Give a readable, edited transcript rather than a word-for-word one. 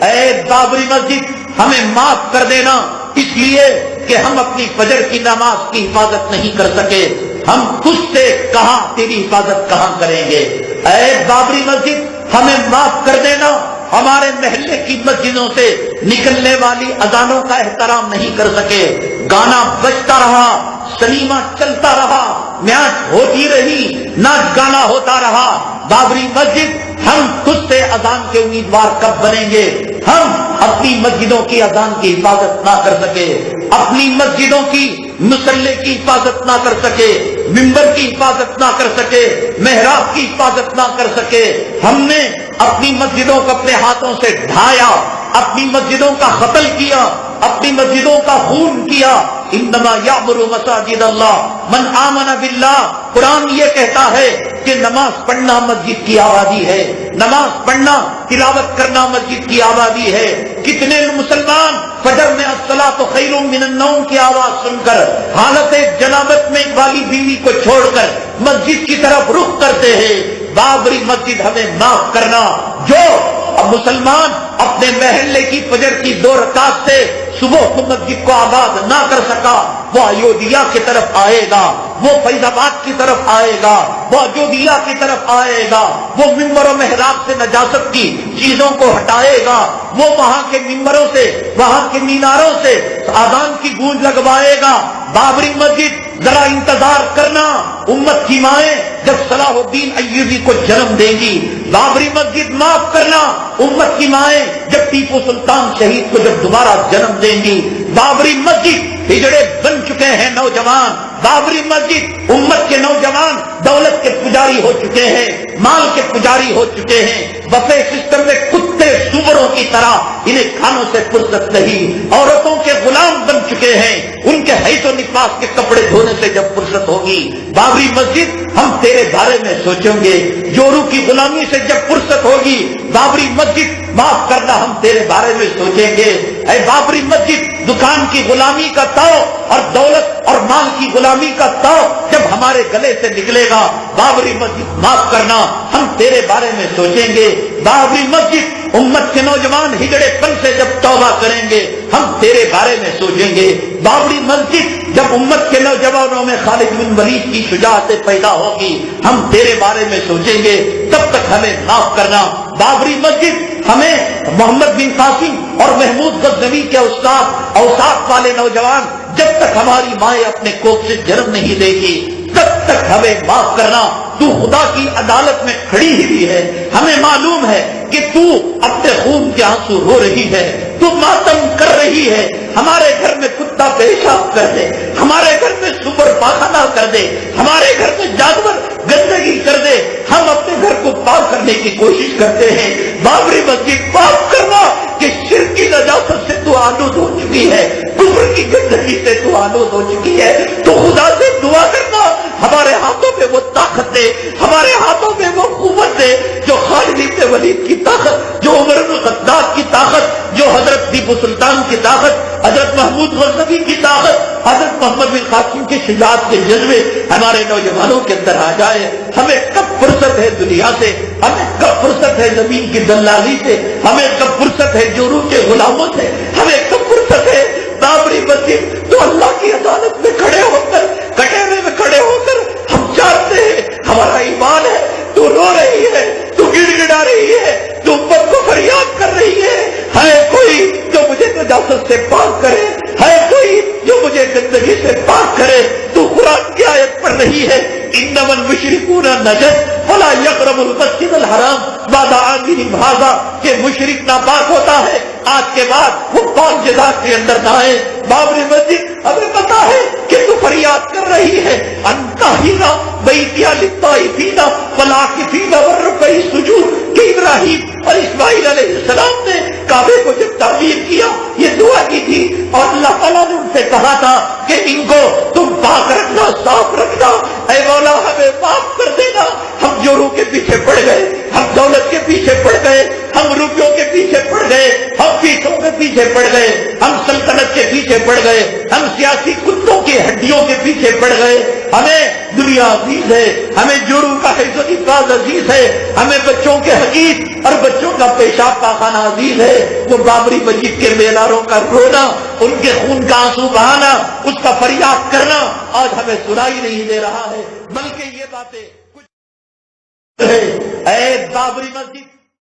اے بابری مسجد ہمیں معاف کر دینا، اس لیے کہ ہم اپنی فجر کی نماز کی حفاظت نہیں کر سکے، ہم تجھ سے کہاں تیری حفاظت کہاں کریں گے۔ اے بابری مسجد ہمیں معاف کر دینا، ہمارے محلے کی مسجدوں سے نکلنے والی اذانوں کا احترام نہیں کر سکے، گانا بجتا رہا، سنیما چلتا رہا، میچ ہوتی رہی، ناچ گانا ہوتا رہا۔ بابری مسجد ہم تجھ سے اذان کے امیدوار کب بنیں گے؟ ہم اپنی مسجدوں کی اذان کی حفاظت نہ کر سکے، اپنی مسجدوں کی مصلی کی حفاظت نہ کر سکے، ممبر کی حفاظت نہ کر سکے، محراب کی حفاظت نہ کر سکے، ہم نے اپنی مسجدوں کو اپنے ہاتھوں سے ڈھایا، اپنی مسجدوں کا قتل کیا، اپنی مسجدوں کا خون کیا۔ انما یعمر مساجد اللہ من آمن باللہ، قرآن یہ کہتا ہے کہ نماز پڑھنا مسجد کی آبادی ہے، نماز پڑھنا تلاوت کرنا مسجد کی آبادی ہے۔ کتنے مسلمان فجر میں الصلاۃ خیر من النوم کی آواز سن کر حالت جنابت میں والی بیوی کو چھوڑ کر مسجد کی طرف رخ کرتے ہیں۔ بابری مسجد ہمیں معاف کرنا، جو مسلمان اپنے محلے کی فجر کی 2 رکعت سے صبح کو مسجد کو آباد نہ کر سکا، وہ ایودھیا کی طرف آئے گا، وہ فیض آباد کی طرف آئے گا، وہ ایودھیا کی طرف آئے گا، وہ ممبر و محراب سے نجاست کی چیزوں کو ہٹائے گا، وہ وہاں کے ممبروں سے، وہاں کے میناروں سے اذان کی گونج لگوائے گا۔ بابری مسجد ذرا انتظار کرنا، امت کی مائیں جب صلاح الدین ایوبی کو جنم دیں گی، بابری مسجد معاف کرنا، امت کی مائیں جب ٹیپو سلطان شہید کو جب دوبارہ جنم دیں گی۔ بابری مسجد ہجڑے بن چکے ہیں نوجوان، بابری مسجد امت کے نوجوان دولت کے پجاری ہو چکے ہیں، مال کے پجاری ہو چکے ہیں، بفے سسٹم میں کتے سوروں کی طرح انہیں کھانوں سے فرصت نہیں، عورتوں کے غلام بن چکے ہیں، ان کے حیث و نفاس کے کپڑے دھونے سے جب فرصت ہوگی۔ بابری مسجد ہم تیرے بارے میں سوچیں گے، جورو کی غلامی سے جب فرصت ہوگی، بابری مسجد معاف کرنا ہم تیرے بارے میں سوچیں گے۔ اے بابری مسجد دکان کی غلامی کا تاؤ اور دولت اور مال کی غلامی کا تاؤ جب ہمارے گلے سے نکلے گا، بابری مسجد معاف کرنا ہم تیرے بارے میں سوچیں گے۔ بابری مسجد امت کے نوجوان ہجڑے پن سے جب توبہ کریں گے، ہم تیرے بارے میں سوچیں گے۔ بابری مسجد جب امت کے نوجوانوں میں خالد بن ولید کی شجاعت پیدا ہوگی، ہم تیرے بارے میں سوچیں گے۔ تب تک ہمیں معاف کرنا۔ بابری مسجد ہمیں محمد بن قاسم اور محمود غزنوی کے استاد اوساط والے نوجوان جب تک ہماری مائیں اپنے کوکھ سے جنم نہیں دے گی، تب تک ہمیں معاف کرنا۔ تو خدا کی عدالت میں کھڑی ہوئی ہے، ہمیں معلوم ہے کہ تو اپنے خون کے آنسو رو رہی ہے، تو ماتم کر رہی ہے۔ ہمارے گھر میں کتا پیشاب کر دے، ہمارے گھر میں سور پاخانہ کر دے، ہمارے گھر میں جانور گندگی کر دے، ہم اپنے گھر کو پاک کرنے کی کوشش کرتے ہیں۔ بابری مسجد پاک کرنا کہ شرک کی نجاست سے تو آلود ہو چکی ہے، کفر کی گندگی سے تو آلود ہو چکی ہے۔ تو خدا سے دعا کرنا ہمارے ہاتھوں میں وہ طاقت دے، ہمارے ہاتھوں میں وہ قوت دے جو خالد بن ولید کی طاقت، جو عمر بن الخطاب کی طاقت، جو حضرت ٹیپو سلطان کی طاقت، حضرت محمود غزنوی کی طاقت، حضرت محمد بن قاسم کی شجاعت کے جذبے ہمارے نوجوانوں کے اندر آ جائے۔ ہمیں کب فرصت ہے دنیا سے، ہمیں کب فرصت ہے زمین کی دلالی سے، ہمیں کب فرصت ہے جورو کے غلاموں سے، ہمیں کب فرصت ہے بابری مسجد تو اللہ کی عدالت میں کھڑے ہو کر، کٹہرے میں کھڑے ہو کر ہم جانتے ہیں ہمارا ایمان ہے، تو رو رہی ہے، تو گڑ گڑا رہی ہے، تو امت کو فریاد کر رہی ہے کوئی جو مجھے نجاست سے پاک کرے، ہے کوئی جو مجھے گندگی سے پاک کرے۔ تو قرآن کی آیت پڑھ رہی ہے انما المشرکون نجس فلا یقربوا المسجد الحرام بعد عامهم ھذا، کہ مشرک ناپاک ہوتا ہے، آج کے بعد وہ پاک جگہ کے اندر نہ آئے۔ بابری مسجد ہمیں پتا ہے کہ تو فریاد کر رہی ہے انتہینا بیتیا للطائفین والعاکفین والرکع السجود، کہ ابراہیم اور اسماعیل علیہ السلام نے کعبے کو جب تعمیر کیا یہ دعا کی تھی، اور اللہ تعالیٰ نے ان سے کہا تھا کہ ان کو تم پاک رکھنا، صاف رکھنا، اے مولا ہمیں معاف کر دینا۔ ہم جورو کے پیچھے پڑ گئے، ہم دولت کے پیچھے پڑ گئے، ہم روپیوں کے پیچھے پڑ گئے، ہم پیسوں کے پیچھے پڑ گئے، ہم سلطنت کے پیچھے پڑ گئے، ہم سیاسی کتوں کی ہڈیوں کے پیچھے پڑ گئے، ہمیں دنیا عزیز ہے، ہمیں جوڑوں کا حفظ و حفاظ عزیز ہے، ہمیں بچوں کے حقیق اور بچوں کا پیشاب پاخانہ عزیز ہے۔ وہ بابری مسجد کے بیداروں کا رونا، ان کے خون کا آنسو بہانا، اس کا فریاد کرنا آج ہمیں سنائی نہیں دے رہا ہے، بلکہ یہ باتیں کچھ اے بابری مسجد